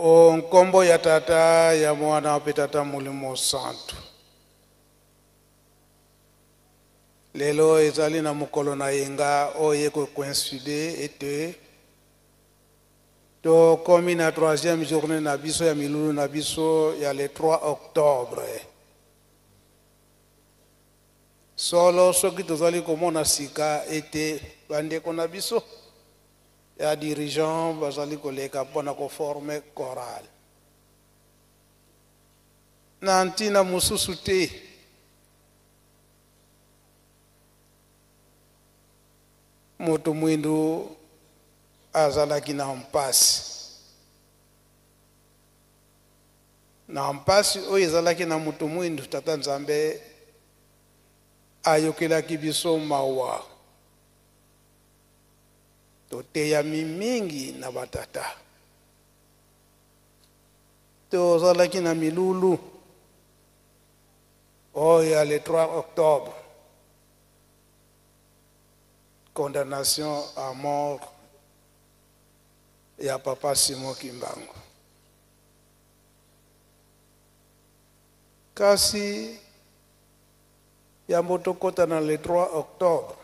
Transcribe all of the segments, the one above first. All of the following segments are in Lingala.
O nkombo ya tata ya mwana wa tata mulimo santu. Lelo ezali na mukolo na yenga oye ko coïncide ete to komi na 3e journée na biso ya milulu na biso ya le 3 octobre. Solo soki tozali komona sika ete bandeko na biso ya dirigeant bazali koleka mpona koforme chorale. Na ntina mosusu te moto mwindu azalaki na mpasi. Na mpasi oyo ezalaki na moto mwindu tata Nzambe ayokelaki biso mawa. Toteya mingi na batata. Tozalaki na milulu oyo le 3 octobre. Condamnation à mort ya papa Simon Kimbangu. Kasi ya motokota na le 3 octobre.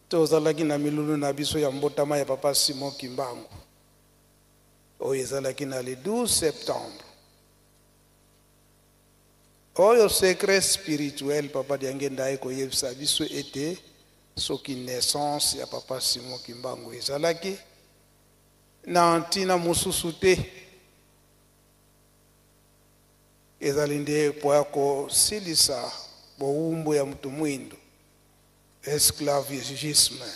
Tozalaki na milulu na biso ya mbotama ya papa Simon Kimbangu. Oyo ezalaki na le 12 septembre. Oyo secret spirituel papa diangenda eko yebisa biso ete soki naissance ya papa Simon Kimbangu ezalaki na ntina mosusu te. Ezali nde po ya kosilisa bowumbu ya mutu mwindu, esclavagisme.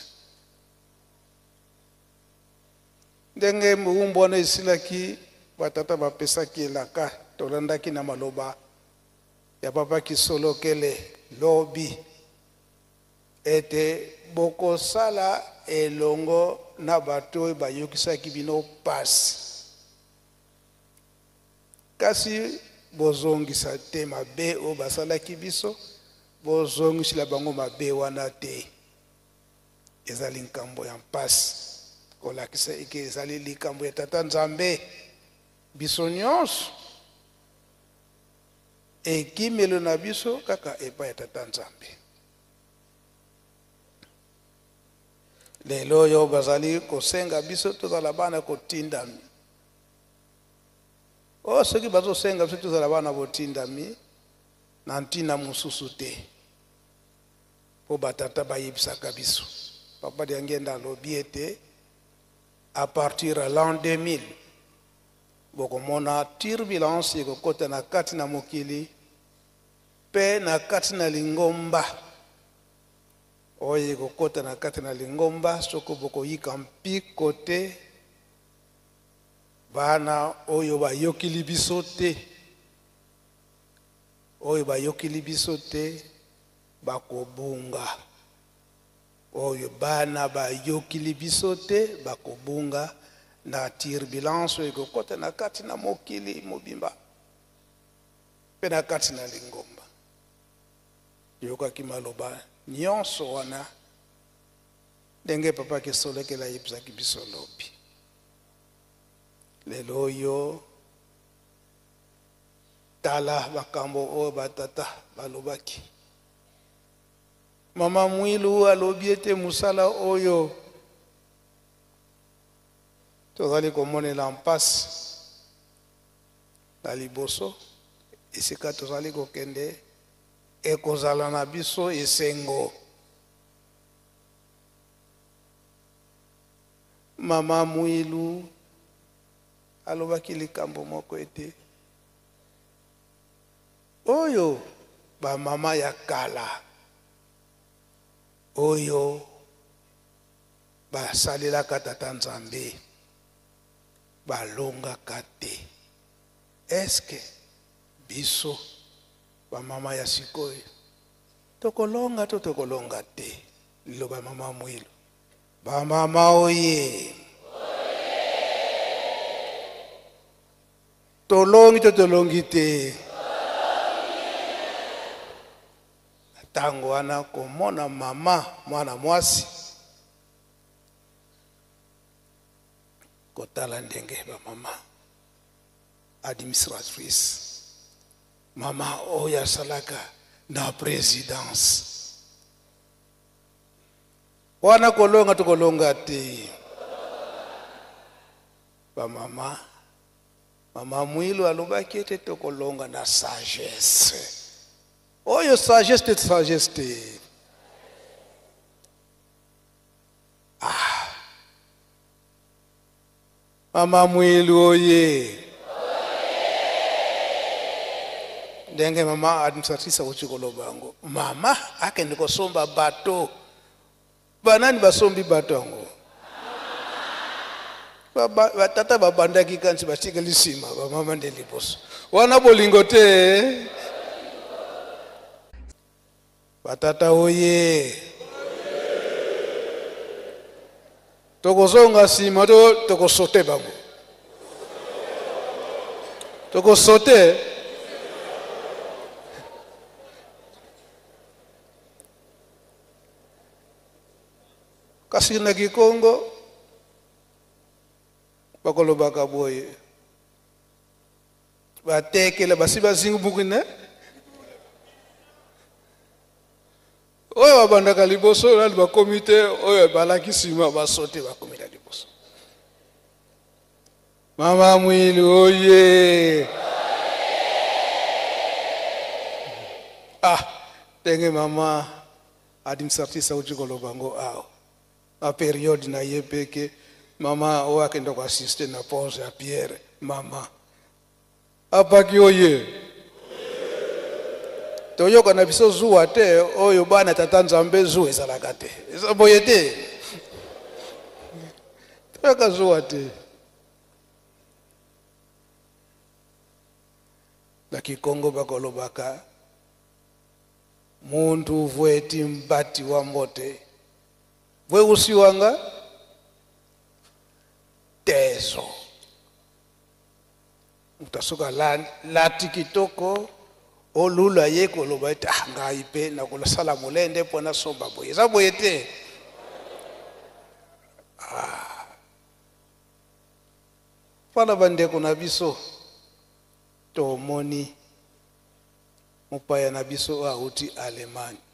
Ndenge bowumbu wana esilaki batata bapesaki elaka tolandaki na maloba ya papa Kisolokele lobi ete bokosala elongo na bato bayokisaki bino pasi. Kasi bozongisa te mabe o basalaki biso, bozongisila bango mabe wana te. Ezali nkambo ya mpasi kolakisa eke ezali likambo ya tata Nzambe biso nyonso ekimelo na biso kaka epa ya tata Nzambe. Lelo yo bazali kosenga biso tozala bana kotindami. O soki bazosenga biso tozala bana botindami na ntina mosusu te. Po batata bayebisaka biso. Papa diangenda alobi ete à partir de l'an 2000 bokomona turbulence ekokota na kati na mokili pe na kati na lingomba. Oyo ekokota na kati na lingomba soko bokoyika mpiko te bana oyo bayokili biso te. Oyo bayokili biso te bakobunga. Oyo bana bayokili biso te bakobunga na turbulence ekokota na kati na mokili mobimba pe na kati na lingomba. Yokaki maloba nyonso wana ndenge papa Kisolokele ayebisaki biso lobi. Lelo oyo tala bakambo oyo batata balobaki. Mama Mwilu alobi ete musala oyo tozali komonela mpasi na liboso esika tozali kokende ekozala na biso esengo. Mama Mwilu alobaki likambo moko ete oyo ba mama ya kala oyo basalelaka tata Nzambe balongaka te. Eske biso ba mama ya sikoyo tokolonga to tokolonga te? Liloba mama Mwilu. Ba mama oye tolongi to tolongi te? Tango wana komona mama mwana mwasi botala ndenge ba mama administratrice mama oya salaka na présidence wana kolonga tukolonga te ba mama Mwilu alobaki ete tokolonga na sagesse oyo sagesse te Mama Mwilu oye ndenge mama administratrice uchikolo bango mama akende kosomba bato banani basombi bato yango batata babandaki kansi batikeli sima bamama nde liboso wana bolingo te batata oye tokozonga sima tokosote bango tokosote kasi na Kikongo bakolobaka boye batekela basi bazingu bukine oyo babandaka liboso nali bakomite oyo balaki sima basote bakomita liboso Mama Mwilu oye tenge mama administratrice uchikolo bango awo a période na yepeke mama oyo akenda ko assister na pause ya Pierre mama apaki oye toyoka na biso zuwa te oyo bana tata Nzambe zuwa ezalaka te boye te toyoka zuwa te na Kikongo bakolobaka muntu vweti mbati wa mbote vwe usiwanga teso utasuka lati kitoko olula yeko loba ete ngai pe nakola sala molende pona somba boye za boye te fala bandeko na biso tomoni mopaya na biso auti Allemagne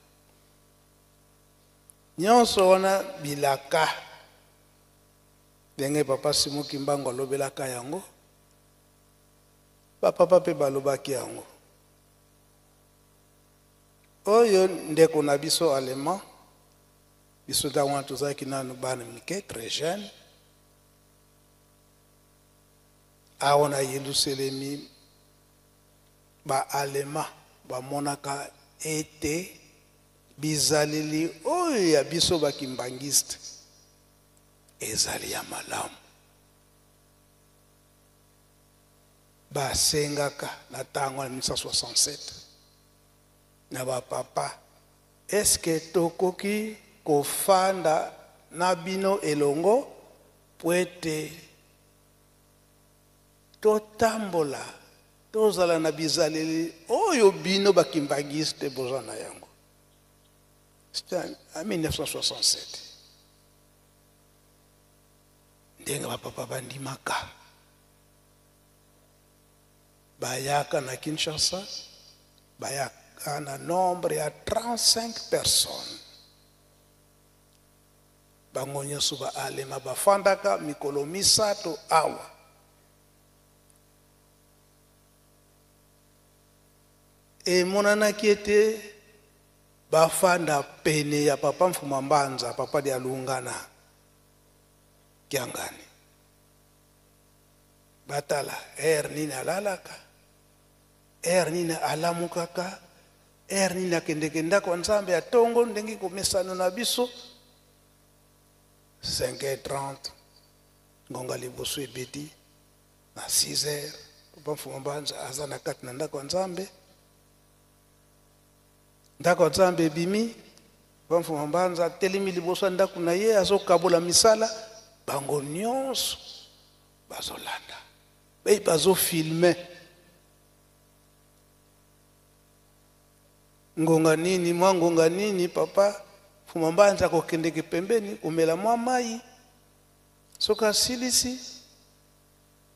nyonso wana bilaka ndenge papa Simuki Mbango alobelaka yango papa pe balobaki yango oyo ndeko na biso Allemand biso da wana tozalaki nanu bana mike très jeune aona Yerusalemi ba Allemand bamonaka ete bizaleli oyo ya biso bakimbangiste ezali ya malamu basengaka na tango na 1967 na bapapa eske tokoki kofanda na bino elongo po ete totambola tozala na bizaleli oyo bino bakimbangiste bozwa na yango. C'était en 1967 ndenge bapapa bandimaka bayaka na Kinshasa bayaka na nombre ya 35 personnes bango nyonso baalema bafandaka mikolo misato awa emonanaki ete bafanda pene ya papa Mfuma Mbanza papa dia Lungana Kiangani batala nini alalaka nini alamukaka nini akendekenda kwa Nzambe ya tongo ndenge komesano na biso 5h30 ngonga liboso ebeti na 6h papa Mfuma Mbanza aza na kati na ndako Nzambe ndako Nzambe bimi papa Mfuma Mbanza telemi liboso ndako na ye azokabola misala bango nyonso bazolanda bei bazofilme ngonga nini papa Mfuma Mbanza kokendeke pembeni umela mwa mai soka silisi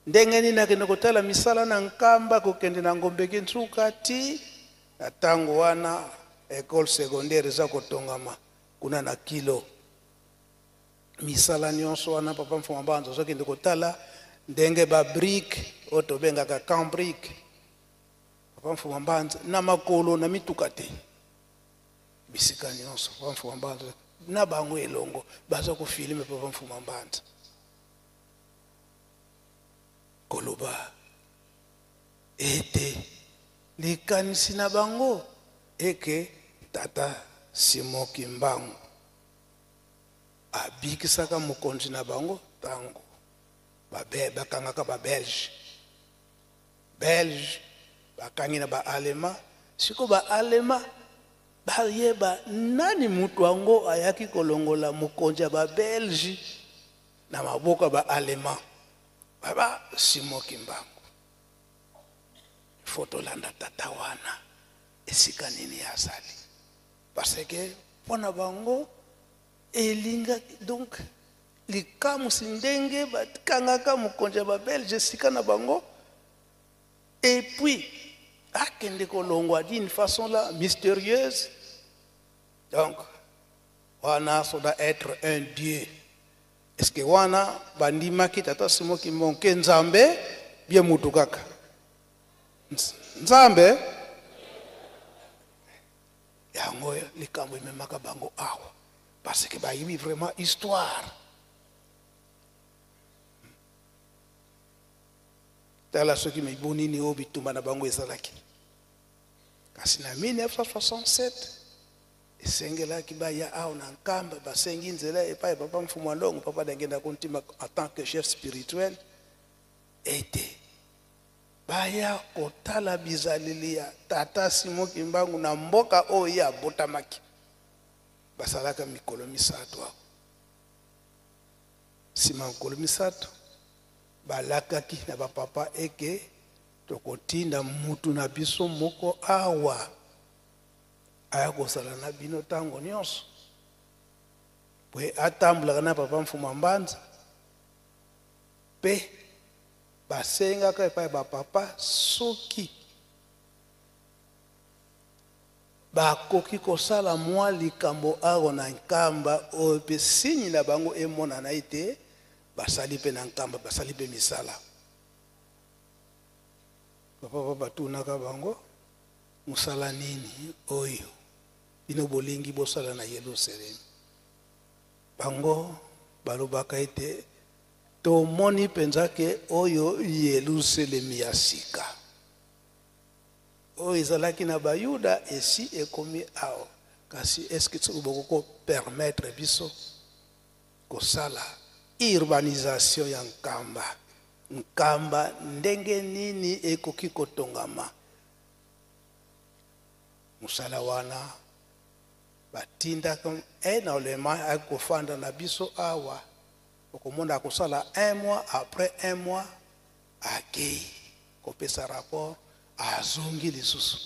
ndenge nini akende kotala misala na nkamba kokende na ngombe kentsuka ti na tango wana école secondaire eza kotongama kuna na kilo misala nyonso wana papa mfuma banza azokende kotala ndenge babrike oyo tobengaka cambrique papa mfuma banza na makolo na mituka te bisika nyonso papa mfuma banza na bango elongo baza kofilme papa mfuma banza koloba ete likanisi na bango eke tata Simon Kimbangu abikisaka mokonzi na bango tango bakangaka babelge bakangi na baalema siko baalema bayeba nani mutu wango ayaki kolongola mokonzi ya babelge na maboka baalema baba Simon Kimbangu foto landa tata wana esika nini azali parce que pona bango elinga donc likamu sindenge batkangaka mokonzi ya babelge esika na bango et puis akende kolongwa d'une façon là mystérieuse donc wana ça doit être un dieu. Est-ce que wana bandimaki tata Simon Kimbangu ke nzambe bien mutu kaka nzambe yango likambo ememaka bango awa parce que bayibi vraiment histoire tala soki miboni ni oyo bitumba na bango ezalaki kasi na 1967 esengelaki baya awa na nkamba basengi nzela epai papa mfuma longo papa dangenda kontima en tant que chef spirituel ete baya kotala bizaleli ya tata Simon Kimbangu na mboka oyo ya botamaki basalaka mikolo misato ako sima mikolo misato balakaki na bapapa eke tokotinda mutu na biso moko awa aya kosala na bino tango nyonso pwe atambulaka na papa mfuma mbanza pe basengaka epai bapapa soki bakoki kosala mwa likambo awa na nkamba oyo mpe sini na bango emonana ete basali mpe na nkamba basali mpe misala bapapa batunaka bango mosala nini oyo bino bolingi bosala na Yerusalemi bango balobaka ete tomoni penza ke oyo Yerusalemi ya sika oyo ezalaki na bayuda esi ekomi awa kasi eske soki bokoko permettre biso kosala urbanisation ya nkamba ndenge nini ekoki kotongama musala wana batindaka énormément akofanda na biso awa okomona akosala 1 mois après 1 mois akei kopesa rapport azongi lisusu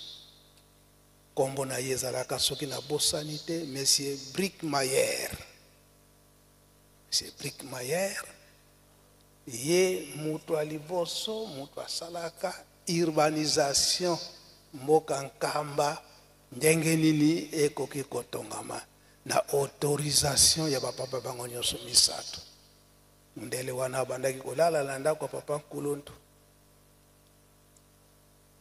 kombo na ye ezalaka soki na bosani te monsieur Brickmayer ye mutu aliboso mutu asalaka urbanisation mboka nkamba ndenge nini ekoki kotongama na autorisation ya bapapa bango nyonso misato ndele wana bandaki kolala na ndako ya papa Nkuluntu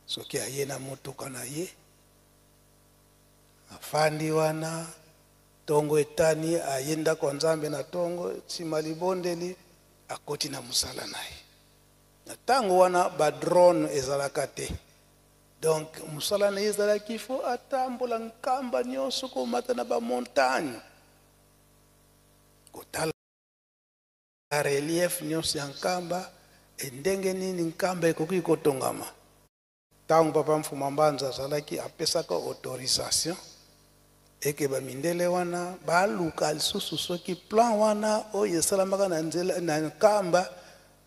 soki aye na motuka na ye afandi wana tongo etani aye ndako nzambe na tongo nsima libondeli akoti na musala na ye na tango wana badrone ezalaka te donc musala na ye ezalaki ifo atambola nkamba nyonso komata na bamontagne kotala relief nyonso ya nkamba endenge nini nkamba ekoki kotongama tango papa mfuma mbanza azalaki apesaka autorisation eke bamindele wana baluka lisusu soki plan wana oyo esalamaka na nzela na nkamba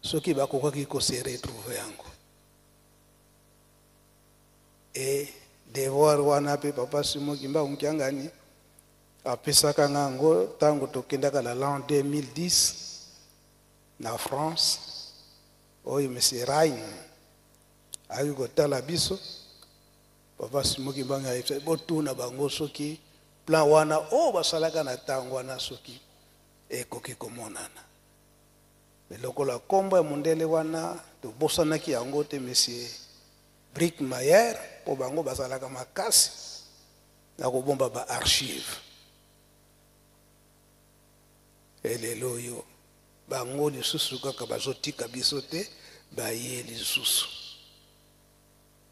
soki bakokaki kose retrouve yango e devoir wana pe papa Simon Kimbangu Kiangani apesaka ngango tango tokendaka la l'an 2010 na France oyo monsieur Rain aki kotala biso papa simoki mbanga yebisa botuna bango soki plan wana o basalaka na ntango wana soki ekoki komonana lokola kombo ya mondele wana tobosanaki yango te monsieur Brick Mayer po bango bazalaka makasi na kobomba ba archive elelo oyo bango lisusu kaka bazotika biso te baye lisusu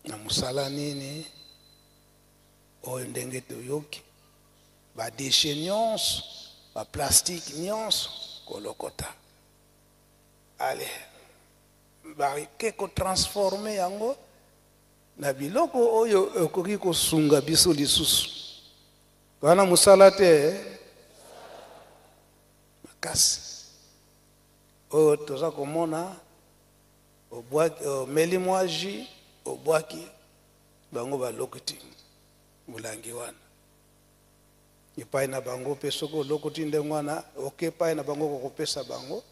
na mosala nini oyo ndenge toyoki badeshe nyonso baplastike nyonso kolokota ale bake kotransforme yango na biloko oyo ekoki kosunga biso lisusu wana mosala te makasi oyo toza komona omeli mwa jus obwaki bango balokoti mulangi wana epai na bango mpe soki olokoti ndenge wana oke epai na bango kokopesa bango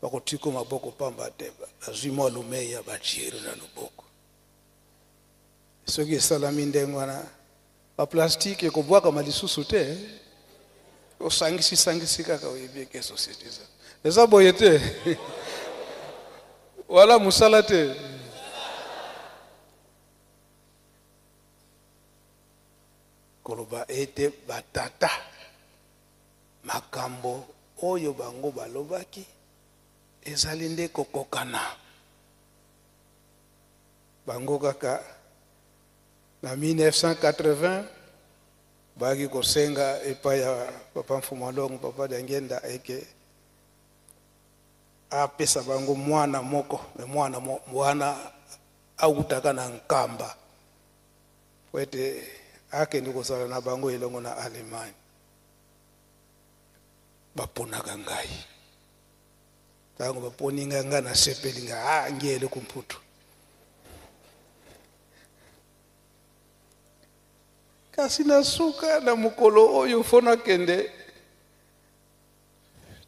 bakotika maboko pamba te bazwi mwa lumeya batiero na loboko soki esalami ndenge wana baplastike ekobwakama lisusu te osangisi kaka oyebi eke société eza boye te wala mosala te koloba ete batata makambo oyo bango balobaki ezali nde kokokana bango kaka na 1980 baki kosenga epai ya papa Mfumalongo papa Dangenda eke apesa bango mwana moko mwana autaka na nkamba kwete akende kozala na bango elongo na Allemagne baponaka ngai tango baponinga nga na sepelinga ngiyele kumputu kasi nasuka na mokolo oyo fona kende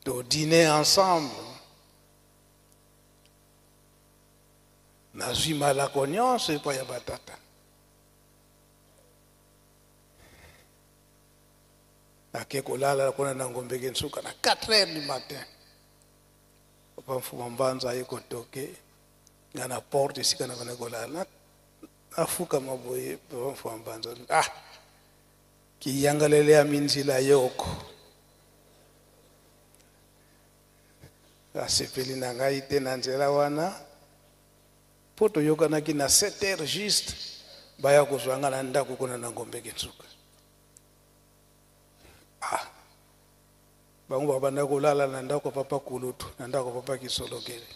to dîner ensemble nazwi malako nyonso epai ya batata nake kolala kona na Ngombeke nsuka na 4h du matin papa Mfuma Mbanza aye kotoke nga na porte esika na bana kolala afuka maboye papa Mfuma Mbanza kiyangalele ya minzila yoko asepeli na ngai te na nzela wana po toyokanaki na 7h juste baya kozwanga na ndako kuna na Ngombeke nsuka bango babanda kolala na ndako papa Kulutu na ndako papa Kisolokele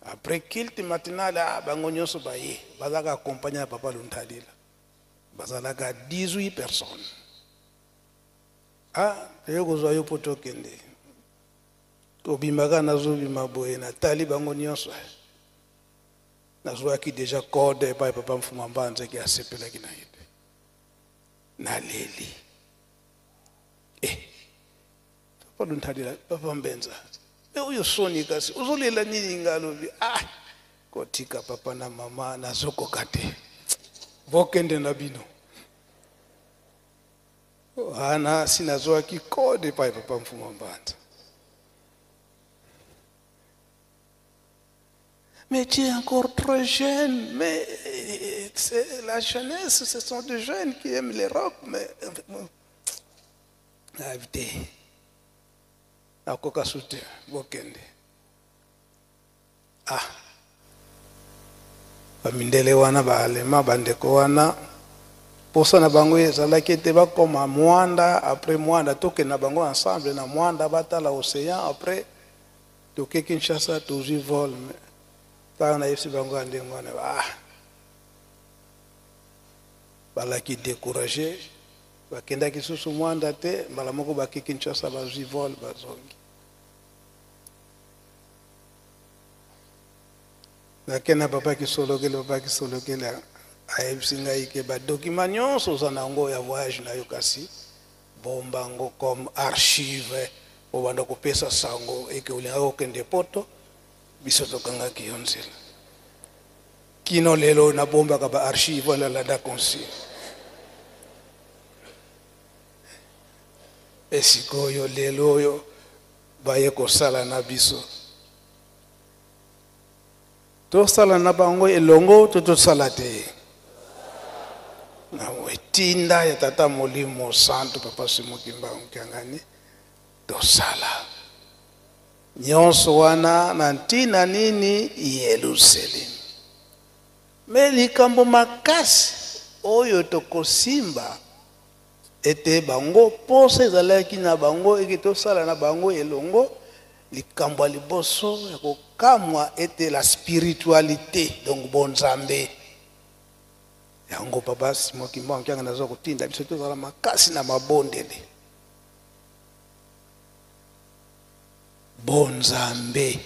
après culte matinale bango nyonso baye bazaka accompagner papa Luntalila bazalaka 18 personnes eyo kozwa yo poto kende tobimaka nazobima boye natali bango nyonso nazwaki deja code epai papa Mfuma Mbanza ki asepelaki na ye naleli papa Luntalila papa Mbenza oyo soni kasi uzolela nini ngalobi kotika papa na mama nazokoka te vokende na bino ana sinazwaki code epai papa Mfuma Mbanza mais tu es encore trop jeune mais c'est la jeunesse ce sont des jeunes qui aiment l'Europe mais éviter akoka sute bokende bamindele wana baalema bandeko wana posa na bango ezalaki ete bakoma mwanda après mwanda tokende na bango ensemble na mwanda batala océan après toke Kinshasa tozwi vol ntango na yebisi bango ya ndenge wana balaki découragé bakendaki susu mwanda te mbala moko baki Kinshasa bazwi vol bazongi nakena papa Kisolokele ayebisi ngai ke badokima nyonso oza nango ya voyage na yo kasi bomba ngo comme archive obanda kopesa sango eke olinga okende poto biso tokangaki yo nzela kino lelo nabombaka baarchive wana landa consile esikoyo lelo oyo baye kosala na biso tosala na bango elongo tosala te na wetinda ya tata molimo santo papa Simokimba Mkiangani tosala nyonso wana na ntina nini Yerusalemu me likambo makasi oyo tokosimba ete bango posa ezalaki na bango eke tosala na bango elongo likambo liboso ya kokamwa ete la spiritualité donc bonzambe yango papa Simokimba Mkiangani nazo kotinda biso tozala makasi na mabondele bonzambe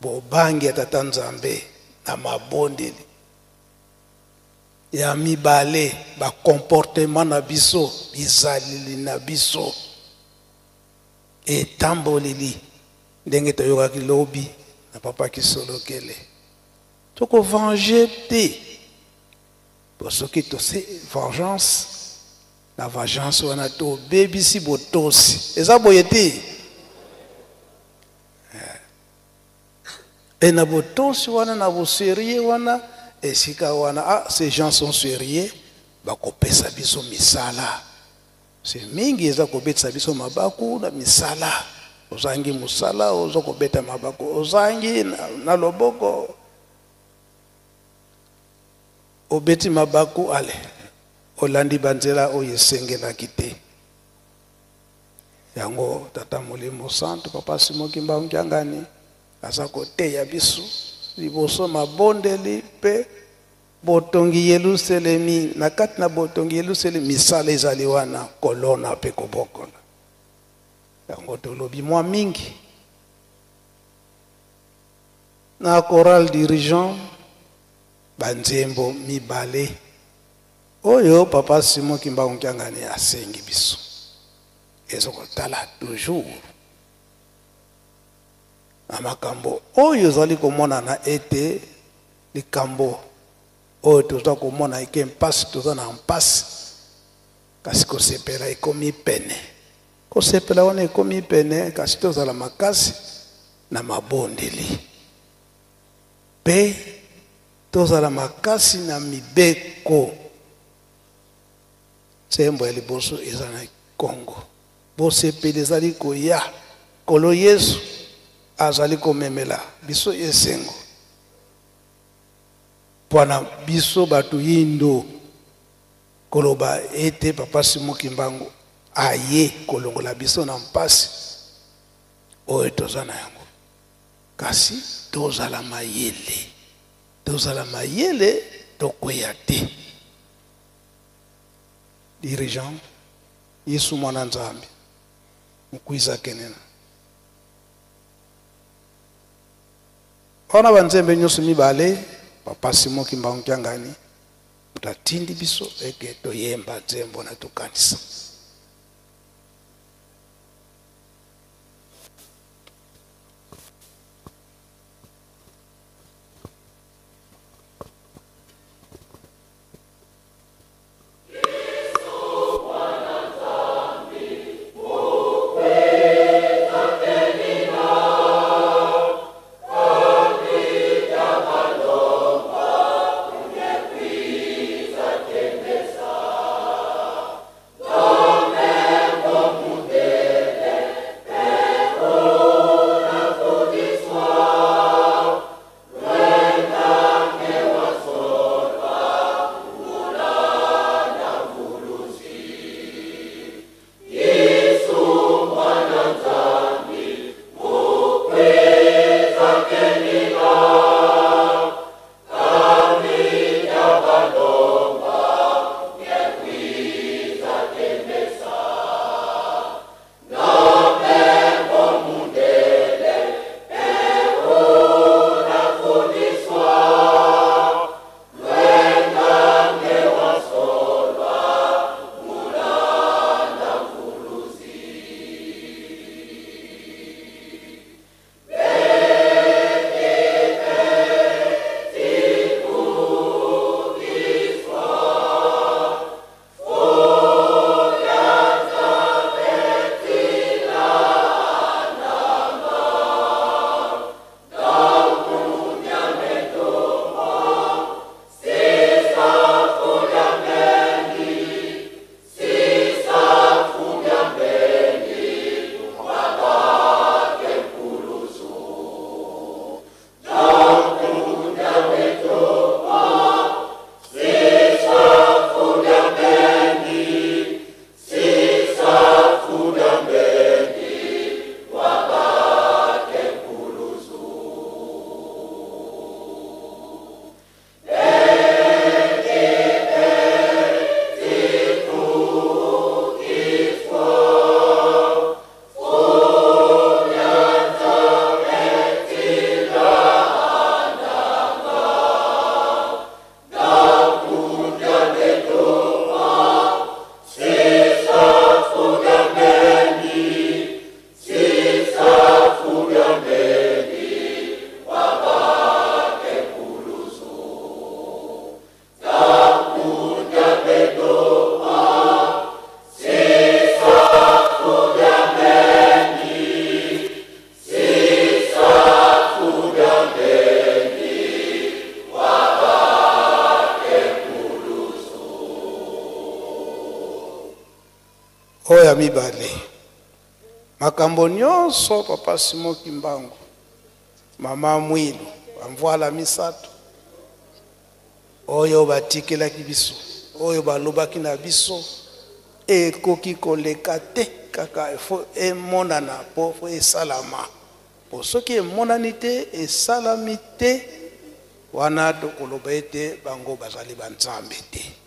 bobangi tata nzambe na mabondeli ya mibale ba comportement na biso bizalili na biso etamboleli ndenge toyokaki lobi na papa Kisolokele toko venger te soki tose vengeance na vengeance wana to bebisi botosi eza boye te et na botosi wana na boserie wana esika wana ces gens sont sérieux bakopesa biso misala c'est mingi eza kobetisa biso mabaku na misala ozangi musala ozo kobeta mabaku ozangi na loboko obeti mabaku ale olandi banzela oyo esengelaki te yango tata molimo santo papa Simokimba Mkiangani aza koteya biso liboso mabondeli pe botongi Yerusalemi na kati na botongi Yerusalemi misala ezali wana kolona pe kobokola yango tolobi mwa mingi na choral dirigeant banzembo mibale oyo papa Simokimba Mkiangani asengi biso ezokotala toujours amakambo oyo zali komona na ete likambo oyo toza komona eke mpasi toza na mpasi kasi kosepela ekomi pene kosepela wana ekomi pene kasi tozala makasi na mabondeli pe tozala makasi na mibeko sembo ya liboso eza na Kongo bosepeli ezali koya kolo Yesu azali komemela biso esengo pwana biso batu yindo koloba ete papa Simokimba aye kolongola biso na mpasi oyo toza na yango kasi tozala mayele tokwea te dirigeant Yesu mwana Nzambe mukwiza kenena ona banzembe nyonso mibale papa Simokimba Mkiangani mutatindi biso eke toyemba nzembo na tokanisa Oh mibale makambo nyonso papa Simon Kimbangu mama Mwilu bamvoala misato oyo batikelaki biso oyo balobaki na biso ekoki koleka te kaka efo emonana po esalama po soki emonani te esalami te wana tokoloba ete bango bazali banzambe te.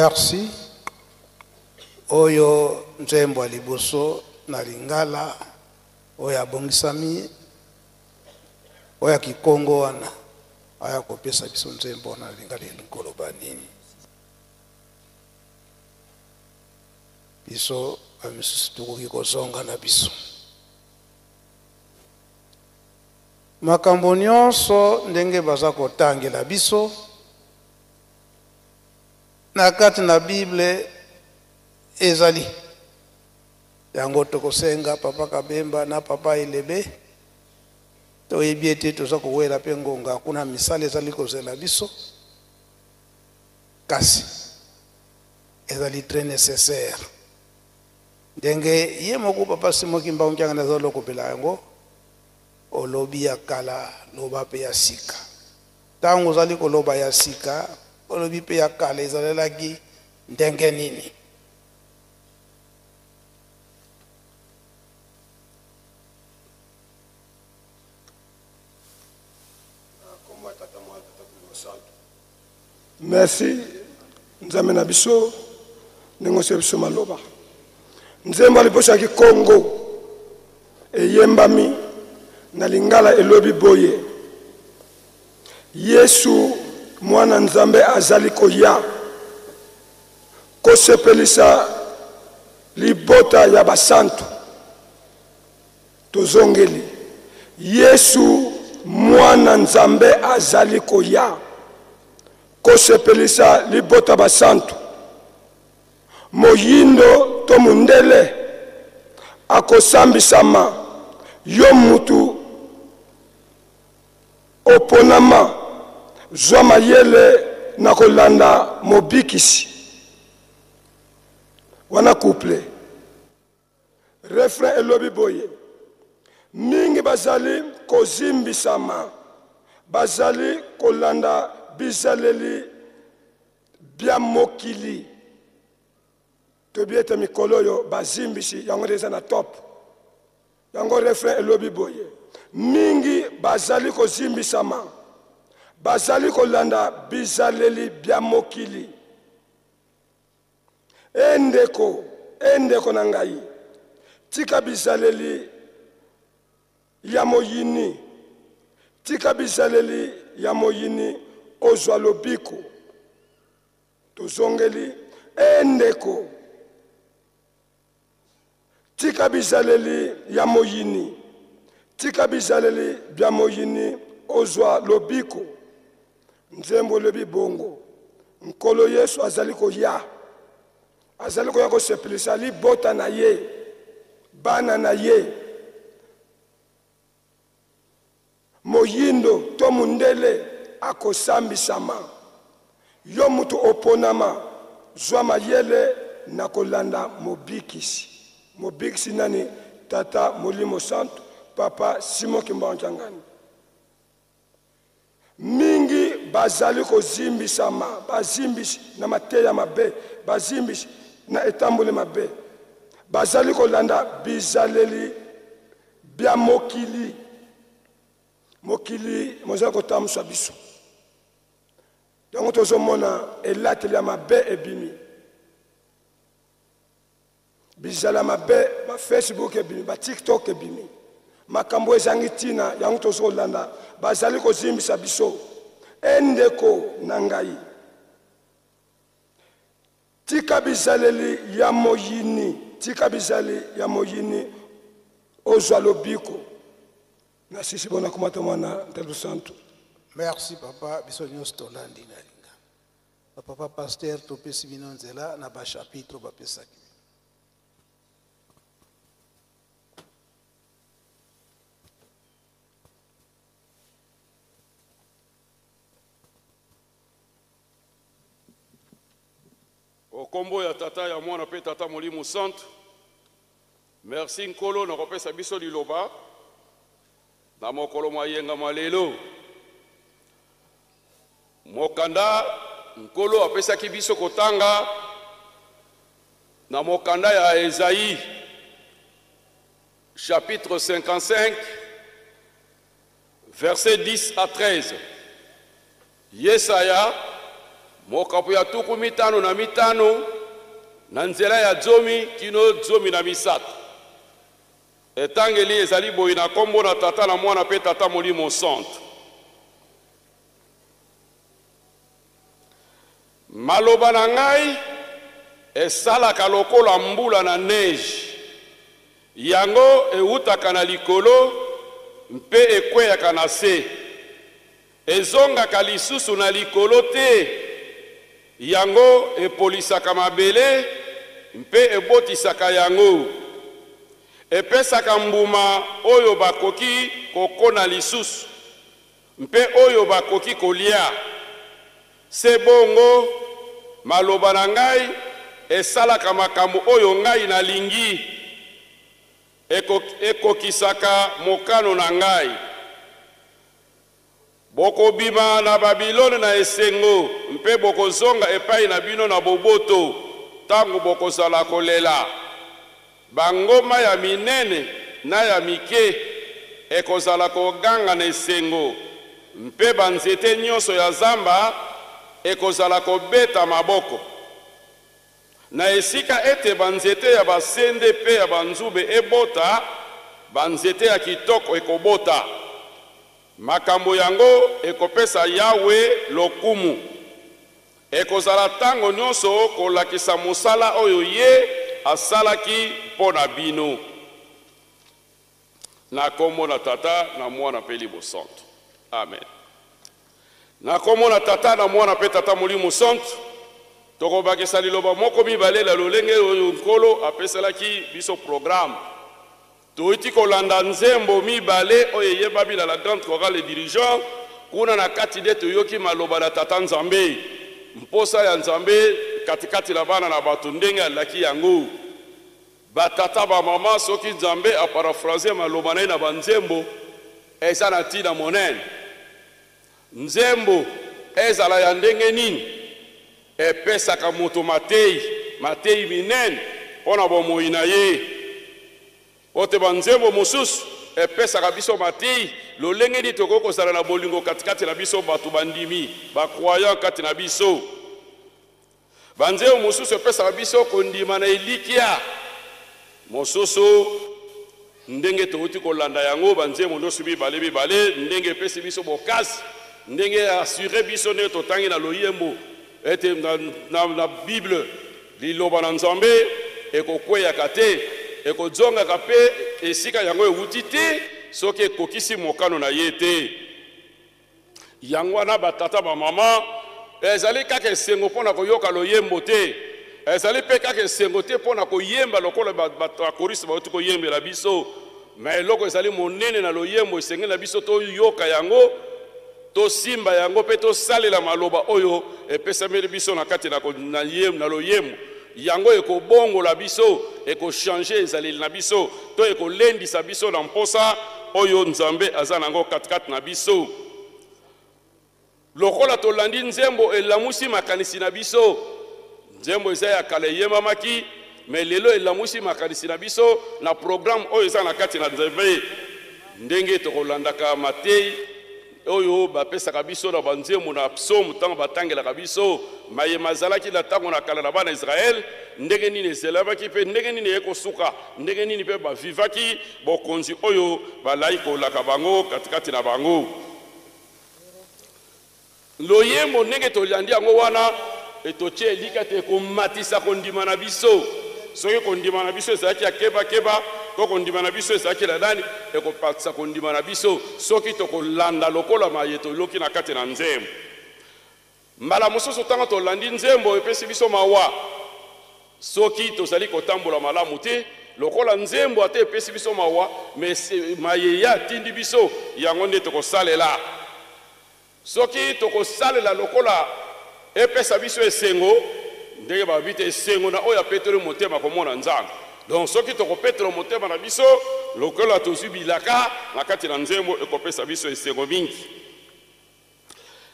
Merci. Oyo nzembo liboso na lingala oya bongisami oya kikongo wana aya kopesa biso nzembo na lingala nkoloba nini biso amisusu tukoki kozonga na biso makambo nyonso ndenge baza kotangela biso na kati na Bible ezali yango tokosenga papa Kabemba na papa Elebe toyebi ete toza kowela pe ngonga kuna misala ezali kozela biso kasi ezali très nécessaire ndenge ye moko papa Simon Kimbangu kyanga na zolo kopela yango olobi ya kala loba pe ya sika tango zali koloba ya sika olobi pe ya kala ezalelaki ndenge nini Merci. Nzambe na biso nengose biso maloba. Nzembo aliposha ki Congo eyembami na lingala elobi boye. Yesu mwana Nzambe azali koya kosepelisa libota ya basantu tozongeli. Yesu mwana Nzambe azali koya kosepelisa libota basantu. Moyindo to mundele akosambisama yo mutu oponama zwa mayele na kolanda mobikisi. Wana couple refrain elobi boye mingi bazali kozimbisama bazali kolanda bizaleli bya mokili tobiete mikolo yo bazimbisi yango deza na top yango refrain elobi boye mingi bazali kozimbisama bazali kolanda bizaleli bya mokili. Endeko na ngai tika bizaleli ya moyini tika bizaleli ya moyini ozwa lobiko tozongeli. Endeko tika bizaleli ya moyini tika bizaleli bya moyini ozwa lobiko. Nzembo lebi bongo nkolo Yesu azali koya azali koya kosepelisa libota na ye bana na ye. Moyindo to mundele akosambisama yo mutu oponama zwa mayele na kolanda mobikisi. Mobikisi nani? Tata Molimo Santo Papa Simon Kimbanjangani. Mingi bazali kozimbisama bazimbisi na mateya mabe bazimbisi na etambule mabe bazali kolanda bizaleli bya mokili. Mokili mozali kotambusa biso yango tozomona elateli ya mabe ebimi bizala mabe ba Facebook ebimi ba TikTok ebimi makambo ezangi tina yango tozolanda bazali kozimbisa biso. Endeko na ngai tika bizaleli ya moyini tika bizali ya moyini ozwa lobiko. Na sisi bona kumata mwana Ntelu Santo. Merci papa biso nyonso tolandi na linga. Papa pasteur topesi bino nzela na ba chapitre bapesaki. Kombo ya tata ya mwana pe tata Molimo Santo. Merci nkolo na kopesa biso liloba na mokolo mayenga malelo. Mokanda nkolo apesa ki biso kotanga na mokanda ya Esaïe chapitre 55 verset 10 à 13. Yesaya mokapu ya tuku mitano na mitano na nzela ya zomi kino zomi na misato. Etangeli ezali boyi na kombo na tata na mwana pe tata Molimo Santo. Maloba na ngai esalaka lokola mbula na neige. Yango eutaka na likolo mpe ekweyaka na se. Ezongaka lisusu na likolo te. Yango epolisaka mabele mpe ebotisaka yango. Epesaka mbuma oyo bakoki kokona lisusu mpe oyo bakoki kolia. Se bongo maloba na ngai esalaka makambo oyo ngai nalingi. Ekokisaka mokano na ngai. Bokobima na Babilone na esengo mpe bokozonga epai na bino na boboto tango bokozala kolela. Bangoma ya minene na ya mike ekozala koganga na esengo mpe banzete nyonso ya zamba ekozala kobeta maboko na esika ete banzete ya basende pe ya banzube ebota banzete ya kitoko ekobota makambo yango ekopesa Yawe lokumu ekozala tango nyonso kolakisa mosala oyo ye asalaki mpo na bino na kombo na Tata na Mwana pe Molimo Santo. Amen. Na kombo na Tata na Mwana pe Tata Molimo Santo tokobakisa liloba moko mibale la lolenge oyo nkolo apeselaki biso programme toiti kolanda nzembo mibale oyo yebabi la grande chorale dirigeant kuna na kati de toyoki maloba na Tata Nzambe mposa ya Nzambe katikati la bana na bato ndenge alaki yango batata ba mama soki Nzambe a paraphrase maloba na banzembo eza na tina monene nzembo ezala ya ndenge nini epesaka moto matei minene mpona bomoi na ye ote banzembo mosusu epesaka biso matei lolenge nini tokoki kozala na bolingo katikati na biso bato bandimi bakroyant kati na biso banzembo mosusu epesaka biso kondima na elikia mosusu ndenge tokoti kolanda yango banzembo nyonso mibale ndenge epesi biso bokasi ndenge assuré biso ndenge totangi na loyembo ete na Bible liloba na Nzambe ekokweyaka te ekozongaka pe esika yango ewuti te soki ekokisi mokano na ye te yango wana batata bamama ezali kaka esengo mpona koyoka loyembo te ezali mpe kaka esengo te mpona koyemba lokola bato ya korisi bauti koyembela biso ma eloko ezali monene na loyembo esengeli na biso toyoka yango tosimba yango pe tosalela maloba oyo epesameli biso na kati na loyembo yango ekobongola biso ekochange ezaleli na biso to ekolendisa biso na mposa oyo Nzambe aza nango katikati na biso lokola tolandi nzembo elamusi makanisi na biso nzembo eza ya kala eyembamaki me lelo elamusi makanisi na biso na programme oyo eza na kati na Nzambe ndenge tokolandaka matei oyo bapesaka biso na banzembo na psaume ntango batangelaka biso mayema azalaki na ntango na kala na bana Israel ndenge nini ezelabaki mpe ndenge nini ekosuka ndenge nini mpe bavivaki bokonzi oyo balai kolaka bango katikati na bango loyembo ndenge tolandi yango wana etotie elika te komatisa kondima na biso soki kondima na biso ezalaki ya kebakeba to kondima na biso ezalaki na nani ekopatisa kondima na biso soki tokolanda lokola mayeto eloki na kati na nzembo mbala mosusu ntango tolandi nzembo epesi biso mawa soki tozali kotambola malamu te lokola nzembo ate epesi biso mawa mayeya atindi biso yango nde tokosalela soki tokosalela lokola epesa biso esengo ndenge babi te esengo na oyo apeteli motema komona Nzambe donc soki tokopetela motema na biso lokola tozwi bilaka na kati na nzembo ekopesa biso esengo mingi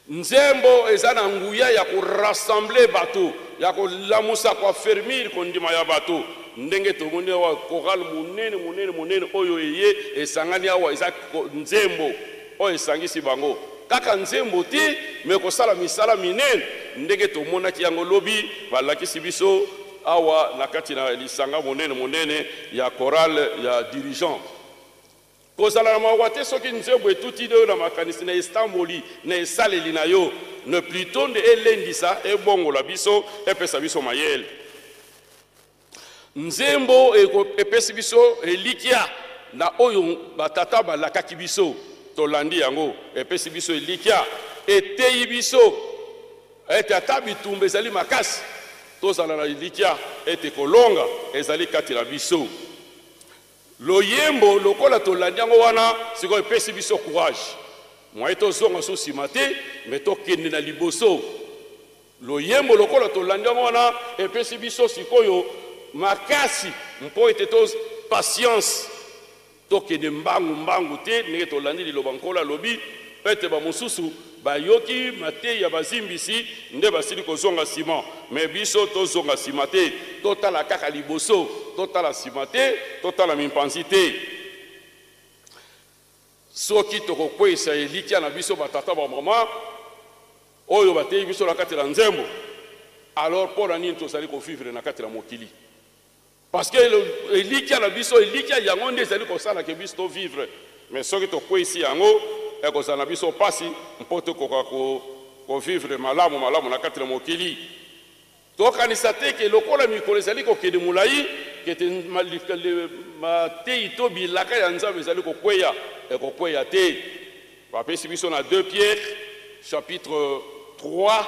nzembo eza na nguya ya korassemble bato ya kolamusa koaffermir kondima ya bato ndenge tomoni awa chorale monene oyo eye esangani awa eza nzembo oyo esangisi bango kaka nzembo te me kosala misala minene ndenge tomonaki yango lobi balakisi biso awa na kati na lisanga monene ya chorale ya dirigeant kozala na mawa te soki nzembo etuti oyo na makanisi na estamboli na esaleli na yo ne plutôt nde elendisa ebongola biso epesa biso mayele nzembo epesi biso elikia na oyo batata balakaki biso tolandi yango epesi biso elikia eteyi biso ete ata bitumba ezali makasi tozala na elikia ete kolonga ezali kati na biso loyembo lokola tolandi yango wana sikoyo epesi biso courage mwaye tozonga so nsima te me tokende na liboso loyembo lokola tolandi yango wana epesi biso sikoyo makasi mpo ete patience tokende mbangu te ndenge tolandi liloba nkola lobi ete bamosusu bayoki matei ya bazimbisi nde basili kozonga nsima me biso tozonga nsima te totala kaka liboso totala nsima te totala mimpanzi te soki tokokweyisa elikia na biso batata bamama oyo batei biso na kati la nzembo alors pour nini tozali vivre na kati la mokili parce que elikia na biso elikia yango nde ezali kosala ke biso to vivre mais soki tokwei yango ekozala na biso pasi mpo tokoka kovivre malamu na kati la mokili tokanisa te ke lokola mikolo ezali kokende molai kete matei to bilaka ya nzambe ezali kokweya te bapesi biso na 2 Pierre chapitre 3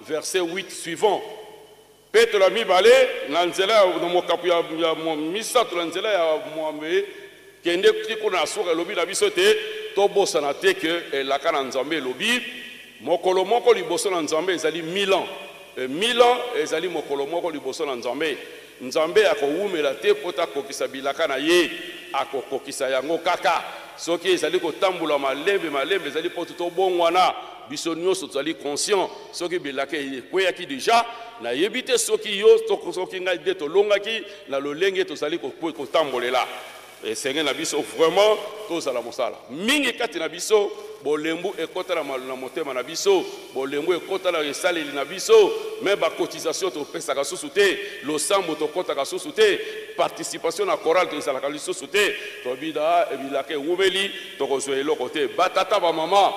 verset 8 suivant Petro la mibale na nzela na mokapu ya misato na nzela ya mwambe kende tiko na soka lobi na biso te to bosana te ke elaka na nzambe lobi mokolo moko liboso na nzambe ezali 1000 ans 1000 ans ezali mokolo moko liboso na nzambe nzambe akowumela te pota kokisa bilaka na ye akokokisa yango kaka soki ezali kotambola malembe ezali poto to bongwana biso nyonso tozali conscient soki bilaka ekweyaki deja nayebi te soki yo soki ngai nde tolongaki na lolenge tozali kotambolela esenge na biso vraiment tozala mosala mingi kati na biso bolembu ekotala na motema na biso bolembu ekotala esaleli na biso me bacotisation topesaka susu te losambo tokotaka susu te participation na chorale tozalaka lisusu te tobida ebilaka ewumeli tokozwa eloko te batata bamama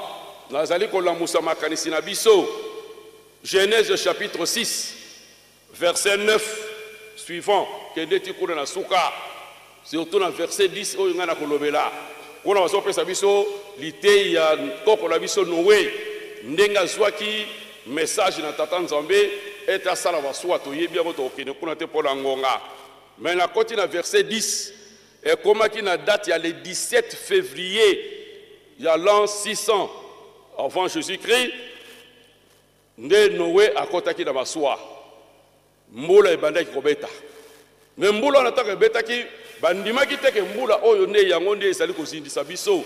nazali kolamusa makanisi na biso Genèse chapitre 6 verset 9 suivant kende ti kuna na suka surtout na verset 10 oyo nga na kolobela kuna bazopesa biso litei ya koko na biso Noé ndenge azwaki message na tata nzambe ete asala basuwa toyebi yango tokende kuna te mpo na ngonga mais na koti na verset 10 ekomaki na date ya le 17 février ya l'an 600 avant Jésus-Christ nde Noé akotaki na basuwa mbula ebandaki kobeta me mbula wana ntango ebetaki bandimaki teke mbula oyo nde yango nde ezali kozindisa biso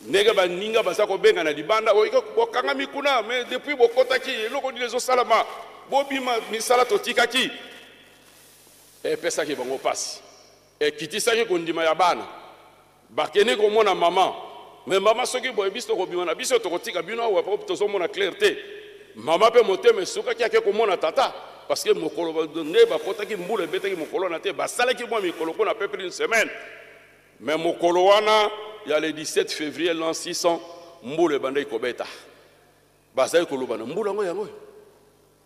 ndenge baninga baza kobenga na libanda bokangami kuna mais depuis bokotaki eloko nini ezosalama bobima misala totikaki epesaki bango pasi ekitisaki kondima ya bana bakende komona mama mais mama soki boye biso tokobima na biso tokotika bino awa po tozomona clair te mama mpe motema esukaki ake komona tata parce que mokolo nde bakotaki mbula ebetaki mokolo na te basalaki mwa mikolo mpona peu une semaine mais mokolo wana ya le 17 février l'an 600 mbula ebandaki kobeta bazali koloba na mbula yango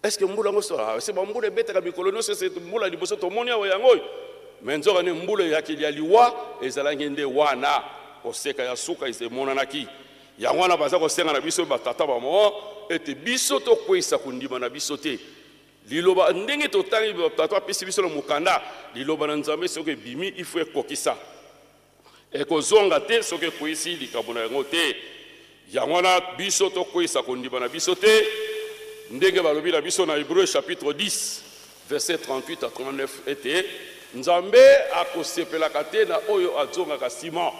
est ce que mbula yango c'est mbula ebetaka mikolo nyonso mbula liboso tomoni awa yango mais nzoka ne mbula yakili ya liwa ezalaki nde wana koseka ya suka emonanaki yango wana baza kosenga na biso batata bamo ete biso tokweyisa kondima na biso te liloba ndenge totangi tata apesi biso na mokanda liloba na nzambe soki ebimi ifo ekokisa ekozonga te soki ekweyisi likambo na yango te yango wana biso tokweyisa kondima na biso te ndenge balobi na biso na Hébreu chapitre 10 verset 38 à 39 ete nzambe akosepelaka te na oyo azongaka nsima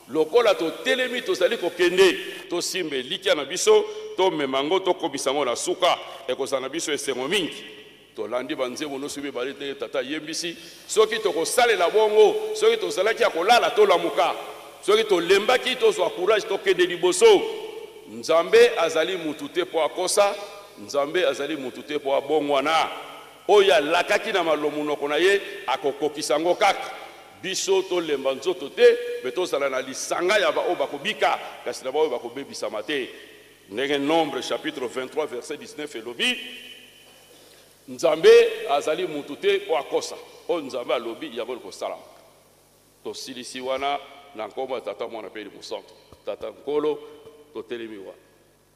lokola totelemi tozali kokende tosimba elikia na biso tomema yango tokobisa yango na suka ekozala na biso esengo mingi tolandi banzembo nyonso mibale te tata yembisi soki tokosalela bongo soki tozalaki ya kolala tolamuka soki tolembaki tozwa courage tokende liboso nzambe azali mutu te mpo akosa nzambe azali mutu te mpo abongwana oyo alakaki na malomonoko na ye akokokisa yango kaka biso tolemba nzoto te me tozala na lisanga ya baoyo bakobika kasi na baoyo bakobebisama te ndenge Nombre chapitre 23 verset 19 elobi nzambe azali mutu te mpo akosa oyo nzambe alobi yango ekosalama tosilisi wana na nkombo ya tata mwana mpe mosantu tata nkolo totelemi wana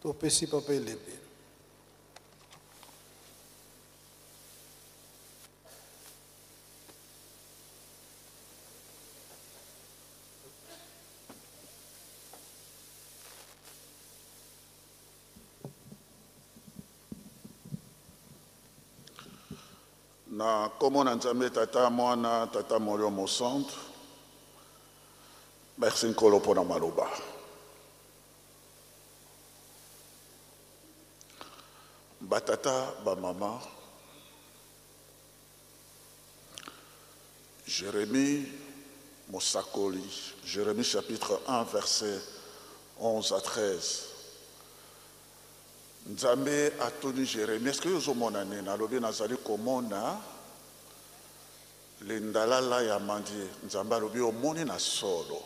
topesi papa elembe na kombo na nzambe tata mwana tata molio mosantu merci nkolo mpona maloba batata bamama Jérémie mosakoli Jérémie chapitre 1 verset 11 à 13 Nzambe atuni Jérémie. Est-ce que vous avez vu nalobi nazali komona lendalala ya mandie Nzambe alobi omoni na solo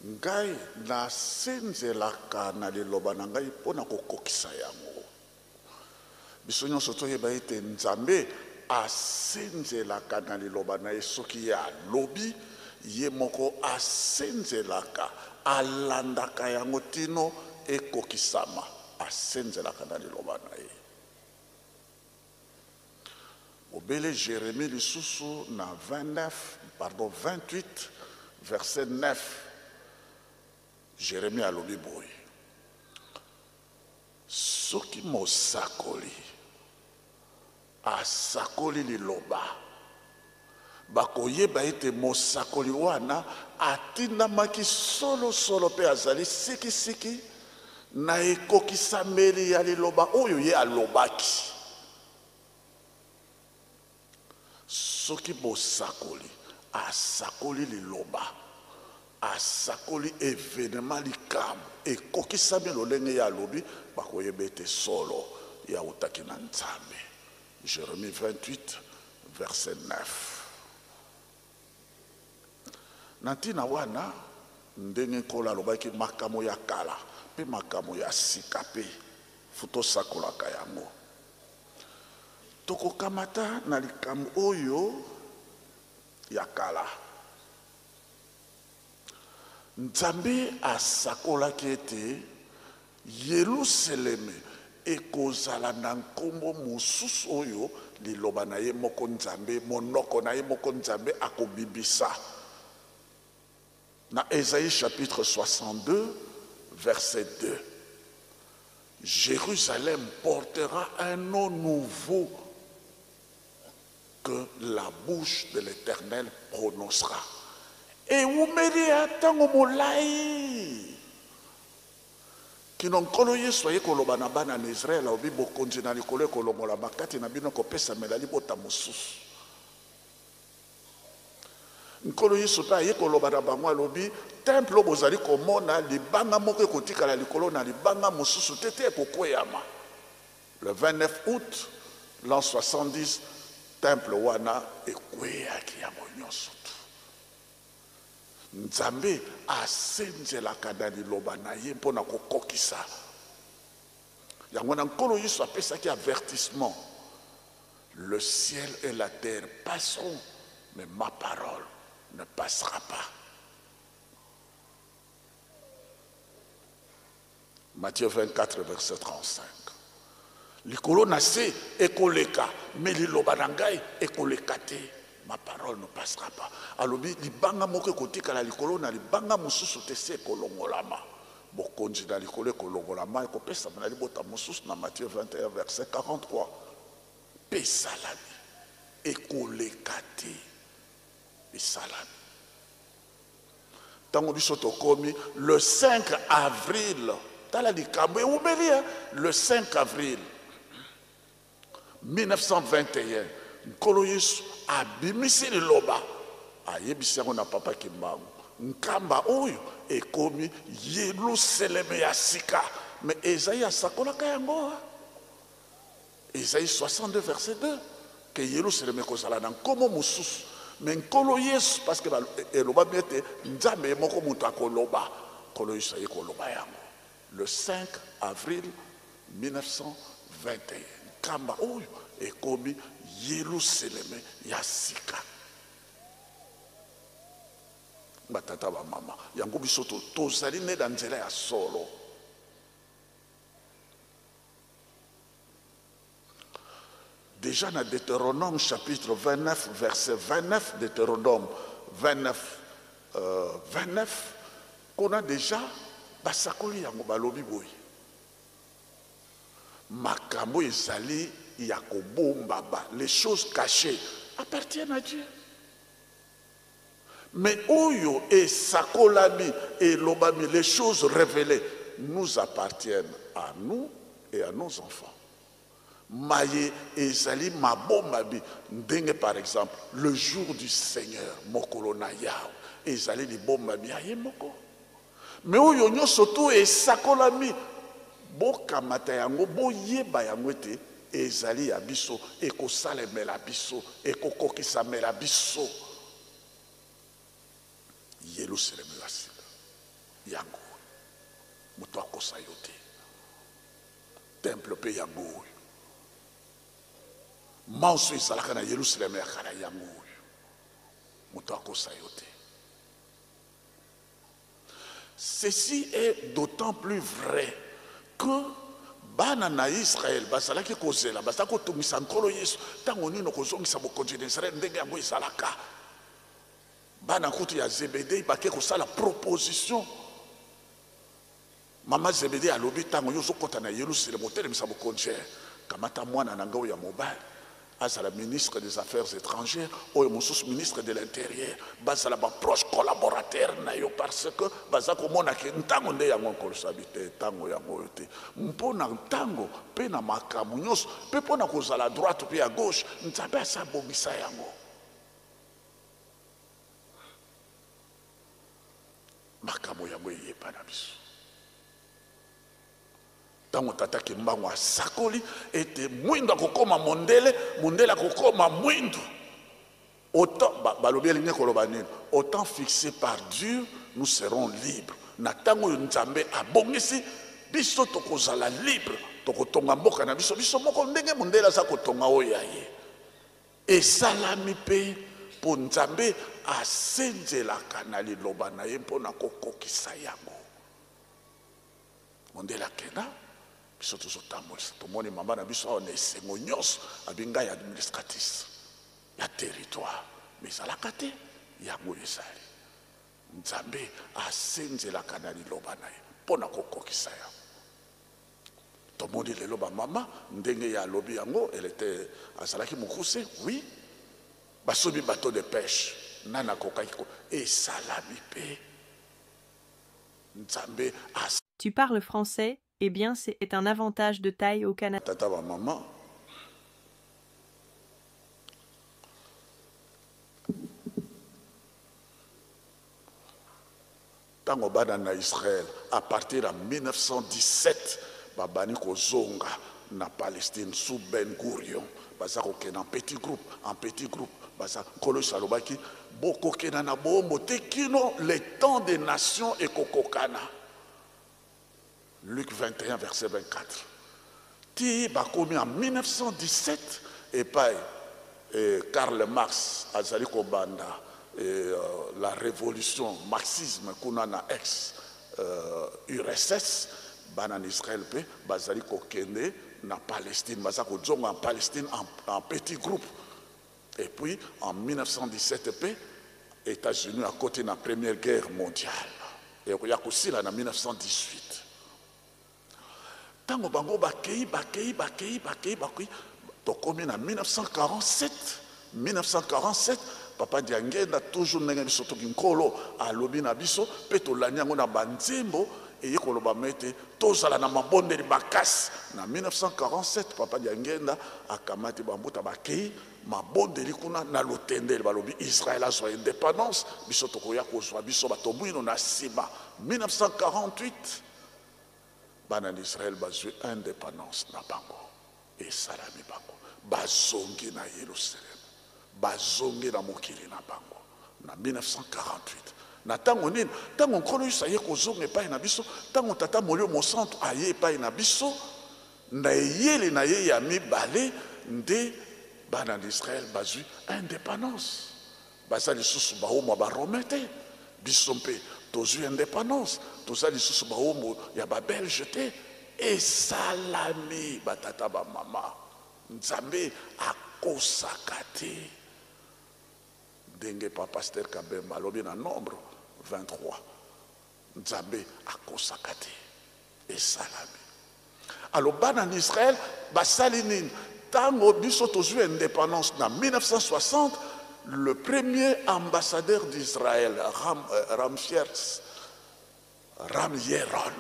ngai nasenzelaka na liloba na ngai mpona kokokisa yango. Biso nyonso toyeba ete Nzambe asenzelaka na liloba na ye soki ye alobi ye moko asenzelaka alandaka yango tino ekokisama asenzelaka na liloba na ye. Obele Jérémie lisusu na 28 verset 9. Jérémie alobi boye soki mosakoli asakoli liloba bakoyeba ete mosakoli wana atindamaki solo pe azali sikisiki na ekokisameli ya liloba oyo ye alobaki. Soki mosakoli asakoli liloba asakoli événement likambo ekokisami lolenge ya lobi bakoyeba ete solo ya utaki na Nzambe. Jérémie 28 verset 9. Nantina wana ndenge kola lobaki makamo ya kala pe makamo ya sika pe futo sakolaka yango. Tokokamata na likambo oyo ya kala. Nzambe asakolaki ete Yerusaleme ekozala na nkombo mosusu oyo liloba na ye moko Nzambe monoko na ye moko Nzambe akobibisa. Na Ésaïe chapitre 62 verset 2. Jérusalem portera un nom nouveau que la bouche de l'Éternel prononcera. Et umeli atango molai kinonkolo Yesu aye koloba na bana na Israël obi bokonzi na likolo kolongola bakati na bino kopesa melali bota mosusu. Nkolo Yesu pa aye koloba na bango alobi temple bozali komona libanga moko ekotikala likolo na libanga mosusu tete ekokweyama. Le 29 août l'an 70 temple wana ekweyaki yango nyonso. Nzambe asenzelaka na liloba na ye mpona kokokisa. Yango na nkolo Yesu apesaki avertissement. Le ciel et la terre passeront, mais ma parole ne passera pas. Matthieu 24 verset 35. Likolo na se ekoleka, mais liloba na ngai ekoleka te. Ma parole ne passera pas. Alobi libanga moko kotika la likolo na libanga mususu tese kolongolama. Bokonzi na likolo kolongolama ekopesa na libota mususu na Matthieu 21 verset 43. Pesalami ekolekate pesalami. Tango biso tokomi le 5 avril tala likambo eumelia le 5 avril 1921 nkolo Yesu abimisi liloba ayebisi yango na papa Kimbangu nkamba oyo ekomi Yerusaleme ya sika. Mais Esaïe asakolaka yango Esaïe 62 verset 2 que Yerusaleme ekozala na nkombo mosusu. Mais nkolo Yesu parce que eloba biete Nzambe moko mutu akoloba nkolo Yesu aye koloba yango le 5 avril 1921 nkamba oyo ekomi Yerusaleme ya sika. Batata ba mama yango biso tozali ne na nzela ya solo. Déjà dans Deutéronome chapitre 29 verset 29, Deutéronome 29 29 qu'on a déjà basakoli yango balobi boy makambo ezali ya kobomba ba les choses cachées appartiennent à Dieu. Mais oyo et sakolami et lobami les choses révélées nous appartiennent à nous et à nos enfants. Maye ezali mabombabi ndenge par exemple le jour du Seigneur mokolo na yao ezali li bombabi aye moko. Mais oyo nyoso to e sakolami bokamata yango boyeba yango ete ezali ya biso ekosalemela biso ekokokisamela biso Yerusalemu ya sika yango moto akosa yo te temple mpe yango oyo manso ezalaka na Yerusalemu ya kala yango oyo moto akosa yo te. Ceci est d'autant plus vrai que bana na Israël bazalaki kozela bazalaki kotungisa nkolo Yesu ntango nini kozongisa bokonzi na Israël ndenge yango ezalaka. Bana kutu ya Zebede bake kosala proposition. Mama Zebede alobi ntango yo ozokota na Yerusalemu otelemisa bokonzi kamata mwana na ngao ya mobali azala ministre des affaires étrangères oyo mosusu ministre de l'intérieur bazala ba proche collaborateur na yo parce que baza komona ke ntango nde yango nkolosabi te ntango yango oyo te mpona ntango mpe na makambo nyonso mpe mpona kozala droite mpe ya gauche nzambe asabongisa yango. Makambo yango eyeba na biso tango tata kimbango asakoli ete mwindu akokoma mondele mondele akokoma mwindu autant balobi elingi koloba nini autant fixé par Dieu nous serons libres na tango nzambe abongisi biso tokozala libre tokotonga mboka na biso biso moko ndenge mondele aza kotonga oyo ya ye esalami mpe mpo nzambe asenzelaka na liloba na ye mpona kokokisa yango mondele akenda biso tozotambolisa tomoni mama na biso awa na esengo nyonso abinga ya administratrice ya territoire mais ezalaka te yango ezali nzambe asenzelaka na liloba na ye mpona kokokisa yango. Tomoni lelo bamama ndenge ya alobi yango elle était azalaki mokuse oui basobi bateau de pêche nana kokaki ko esalami pe nzambe as. Tu parles français? Eh bien, c'est un avantage de taille au Canada. Tata ba maman. Tango bana na Israël à partir de 1917 babani kozonga na Palestine sous Ben Gurion baza kokena en petit groupe baza kolo salobaki boko kena na bombo tekino le temps des nations et kokokana. Luc 21 verset 24. Ti bakomi en 1917 et pas Karl Marx azali kobanda la révolution marxisme kuna na ex URSS bana en Israël pe bazali kokende na Palestine baza kozonga en Palestine en petit groupe et puis en 1917 pe États-Unis à côté de la première guerre mondiale et ya kosila na 1918 tango bango bakei tokomi na 1947 papa Diangenda toujours ndenge biso toki nkolo alobi na biso pe tolandi yango na banzembo eye koloba mete tozala na mabondeli bakasi na 1947 papa Diangenda akamati bambuta bakei mabondeli kuna na lotendeli balobi Israël azwa indépendance biso tokoya kozwa biso bato mwino na nsima 1948 bana d'Israël bazwi indépendance na bango esalami bango bazongi na Yerusalem bazongi na mokili na bango na 1948 na tango nini tango nkolo Yesu aye kozonga epai na biso tango tata molio mosantu aye epai na biso na eyeli na ye ya mibale nde bana d'Israël bazwi indépendance baza lisusu baomwa barome te biso mpe tozwi indépendance toza lisusu baombo ya babelge te esalami batata bamama nzambe akosaka te ndenge pa Pasteur Kabemba alobi na Nombre 23 nzambe akosaka te esalami. Alors bana en Israël basali nini tango biso tozwi indépendance na 1960 le premier ambassadeur d'Israël Ram Yeron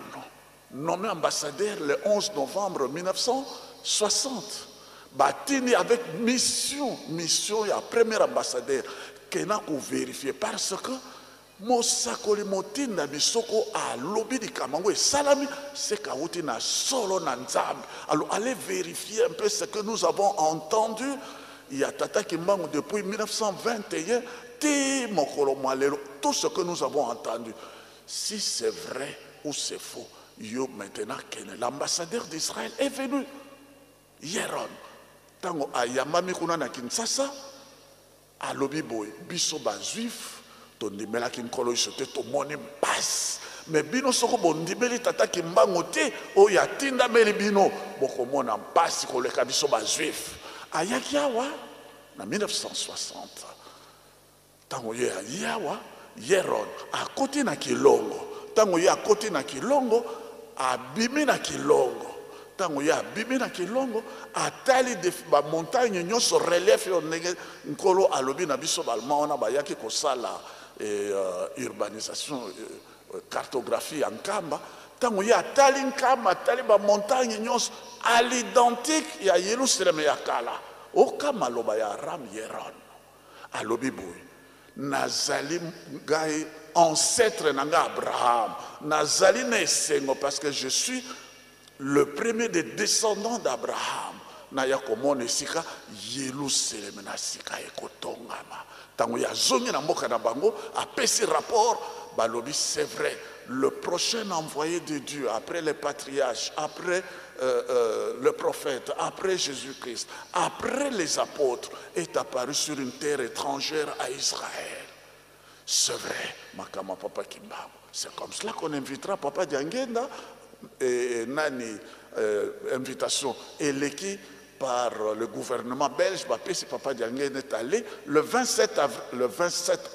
nommé ambassadeur le 11 novembre 1960 batini avec mission ya premier ambassadeur kena ko vérifier parce que mosakoli motinda bisoko alobi likambo esalami c'est kauti na solo na nzambe. Alors allez vérifier un peu ce que nous avons entendu. Il y a Tata Kimbangu depuis 1921 tout ce que nous avons entendu, si c'est vrai ou c'est faux, yo maintenant l'ambassadeur d'Israël est venu Yeron tango ayamami kuna na Kinshasa alobi boy biso ba juif to ndimela kinkolo isote to moni passe mais bino soko bondimeli Tata Kimbangu te o ya tinda meli bino bokomona passe koleka biso ba juif ayaki awa na 1960 tango ye yawa Yeron a côté na Kilongo tango ye a côté na Kilongo abimi na Kilongo tango ye abimi na Kilongo atali de ba montagne nyonso relief yo ndenge nkolo alobi na biso balmaona bayaki kosala urbanisation cartographie en Nkamba tango ye atali Nkamba atali ba montagne nyonso à l'identique ya Yerusalem ya kala okama loba ya Ram Yeron alobi boy nazali ngai ancêtre nanga Abraham nazali na esengo parce que je suis le premier des descendants d'Abraham na ya komona esika Yerusalem na sika ekotongama tango ya zongi na mboka na bango apesi rapport balobi c'est vrai le prochain envoyé de Dieu après les patriarches après le prophète, après Jésus-Christ, après les apôtres, est apparu sur une terre étrangère à Israël. C'est vrai, Makama Papa Kimbangu. C'est comme cela qu'on invitera Papa Diangenda et Nani, invitation éléquée par le gouvernement belge. Papa Diangenda est allé le 27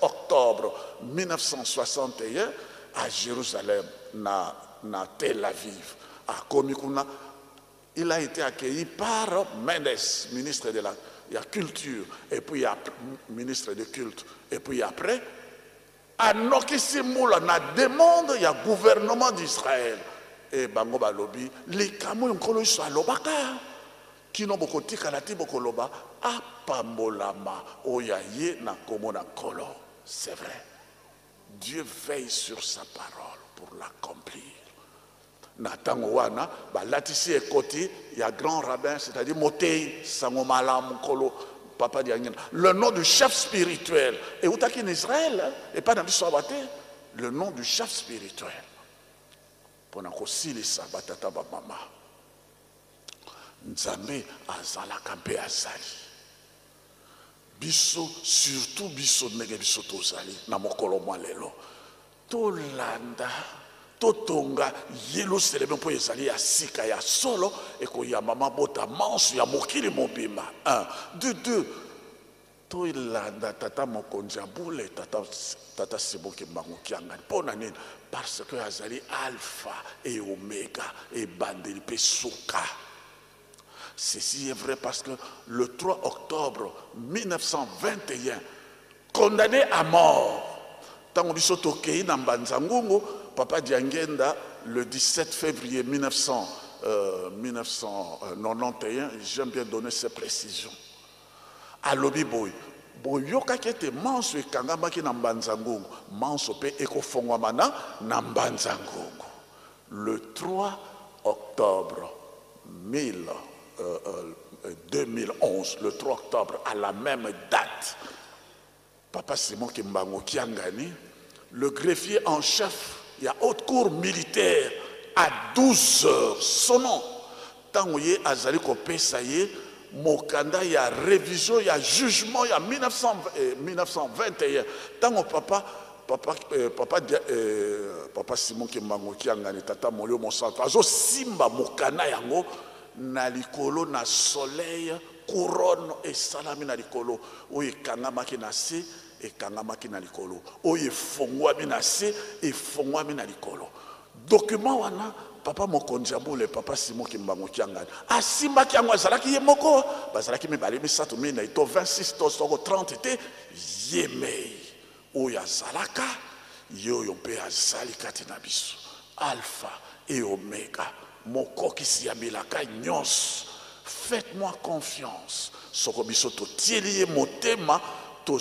octobre 1961 à Jérusalem, na Tel Aviv, à Komikuna. Il a été accueilli par Mendes, ministre de la culture, et puis ministre de culte. Et puis après, à Nokisimula, na demande, il y a gouvernement d'Israël. Et Bango Balobi, les Kamou Nkolo Iswa Lobaka, qui n'ont beaucoup de Kalati Bokoloba, à Pambolama, Oyaye, na Komo na Kolo. C'est vrai. Dieu veille sur sa parole pour l'accomplir. Natango wana balatisi ekoti ya grand rabbin c'est-à-dire Motei Sangomala Mukolo Papa Diangena le nom du chef spirituel et utaki en Israël et pas dans l'histoire le nom du chef spirituel pour nakosilisa batata ba mama Nzambe azalaka mpe azali biso surtout biso ndenge biso tozali na mokolo mwa lelo tolanda totonga Yerusalem po ezali ya sika ya solo eko ya mama bota manso ya mokili mobimba 1 2 toilanda tata mokonzi ya bule tata Seboki Mbangu Kiangani pona nini parce que azali alpha et oméga et bandeli pe suka. Ceci est vrai parce que le 3 octobre 1921 condamné à mort tango biso tokei na Mbanzangungu Papa Diangenda le 17 février 1991, j'aime bien donner ces précisions. À Lobi Boy, boyoka kete manso e kangamaki na Mbanzangungu, manso pe ekofongwamana na Mbanzangungu. Le 3 octobre 2011, le 3 octobre, à la même date, Papa Simon Kimbangu Kiangani, le greffier en chef, il y a haute cour militaire à 12 heures. Son nom, tant que Azali Kopesaye, Mokanda, il y a révision, il y a jugement, il y a 1921. Tant que Papa Simon Kimbangu Kiangani, Tata Molio Monsanto, Azo Simba Mokana Yango, Nalikolo, na soleil, couronne et salami Nalikolo, Oye Kangamaki Nasi. Et kangamaki na likolo oye fongwami na se et fongwami na likolo document wana papa mokonzi abule Papa Simon Kimbangu Kiangani asimbaki yango azalaki ye moko bazalaki mibale misato mina ito 26 to 30 te yemei oyo azalaka yoyo mpe azali kati na biso alpha et oméga mokokisi ya bilaka nyonso. Faites-moi confiance soko biso totieli ye motema to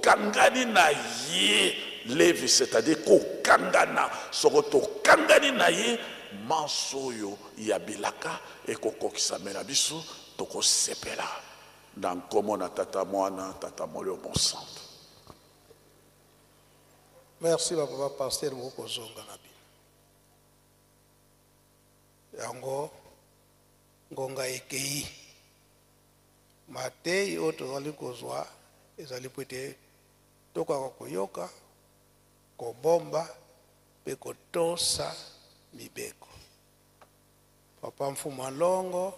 kangani na ye levi, c'est-à-dire kokangana, soko tokangani na ye mansoyo ya bilaka et kokokisa mena biso toko sepela dans komo na tata mwana tata molio bon santo. Merci papa pasteur mokozonga na bino. Yango ngonga ekei matei oyo tozali kozwa ezali po ete tokaka koyoka kobomba mpe kotosa mibeko. Papa mfuma longo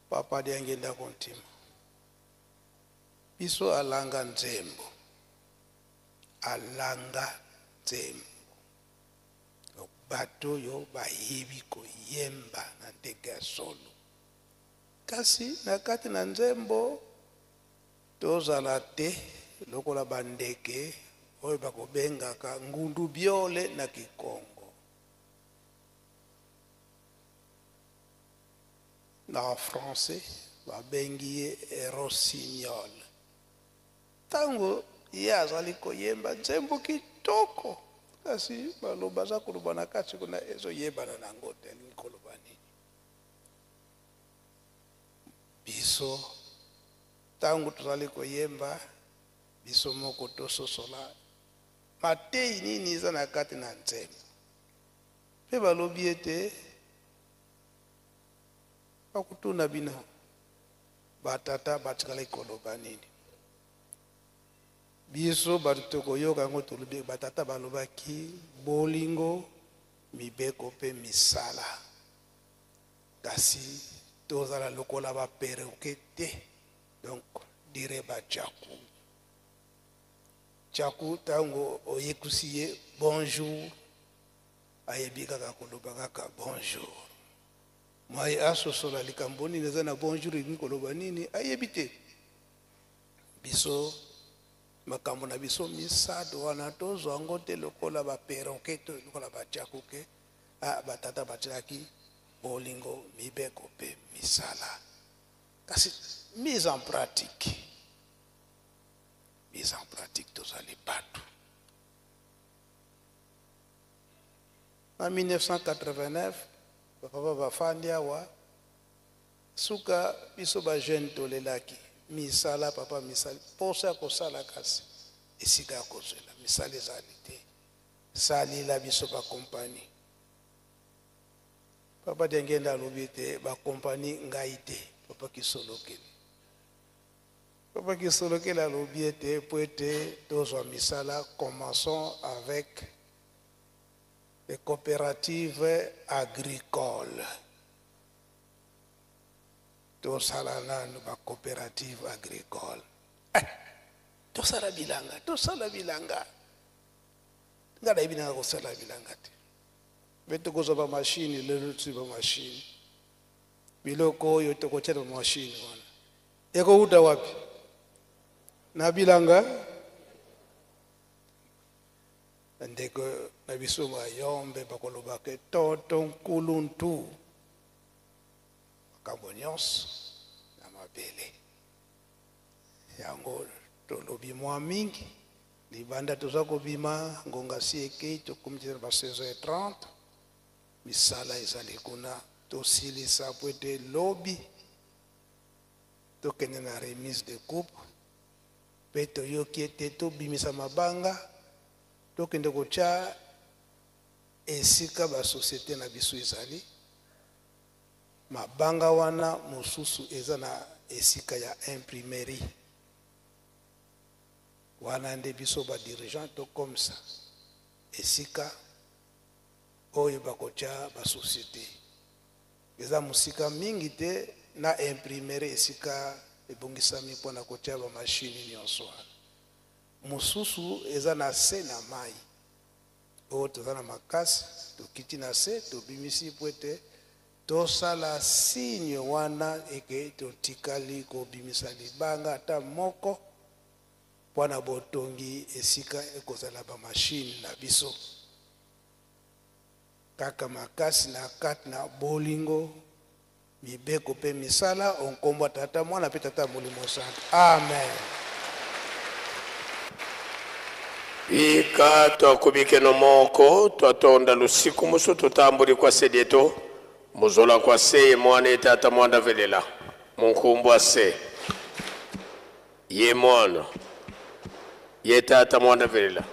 papa diangenda kontima biso alanga nzembo bato yo bayebi koyemba na ndenge ya solo kasi na kati na nzembo tozala te lokola bandeke oyo bakobengaka ngundu biole na kikongo. Na français babengi ye rossignol. Tango ye azali koyemba nzembo kitoko kasi baloba za koloba na kati kuna ezoyebana nango te nikoloba nini. Biso tango tozali koyemba biso moko tososola matei nini eza na kati na nzembo mpe balobi ete bakutuna bino batata batikala koloba nini. Biso bato tokoyoka yango tolobi batata balobaki bolingo mibeko mpe misala kasi tozala lokola bapereuke te donc dire bachaku chaku tango oyekusi ye bonjour ayebi kaka koloba kaka bonjour. Moi asosola likambo nini eza na bonjour ni koloba nini ayebi te. Biso makambo na biso misado wana tozwa yango te lokola bapereuke to lokola bachaku ke batata batikaki bolingo mibeko mpe misala kasi mise en pratique tozali bato. En 1989 papa bafandi awa suka biso ba jeune tolelaki misala papa misala posa kosala kasi esika kozela misala ezali te salila biso ba compagnie. Papa dengenda alobi te ba compagnie ngai te papa kisolokeli. Papa kisolokeli alobi te po ete tozwa misala commençons avec les coopératives agricoles. Tosala nanu ba coopérative agricole. Tosala bilanga. Ngada ibina kosala bilanga te. Beto kozo ba machine lelo tsi ba machine. Biloko yo to kochela ba machine wana. Eko uta wapi? Na bilanga ndeko na biso ba yombe bakoloba ke toto nkuluntu makambonyos na mabele yango tolobi mwa mingi libanda toza kobima ngonga sieke tokomitira ba 16h30 misala ezali kuna tosilisa po ete lobi tokende na remise de coupe mpe toyoki ete tobimisa mabanga tokende kotia esika basosiete na biso ezali mabanga wana mosusu eza na esika ya imprimerie wana nde biso badirigant tokomisa esika oyo bakotia basosiete eza mosika mingi te na imprimerie esika ebongisami mpona kotia bamashini nyonso wana mosusu eza na se na mai oyo toza na makasi tokiti na se tobimisi po ete tosala signe wana eke totikali kobimisa libanga ata moko mpona botongi esika ekozala bamashine na biso kaka makasi na kati na bolingo mibeko mpe misala onkombo tata mwana mpe tata molimo santo amen. ika twakubike no moko twatonda lusiku musu tutambuli kwa sedeto muzola kwa se mwana etata mwanda velela munkumbu ase ye mwana ye tata mwanda velela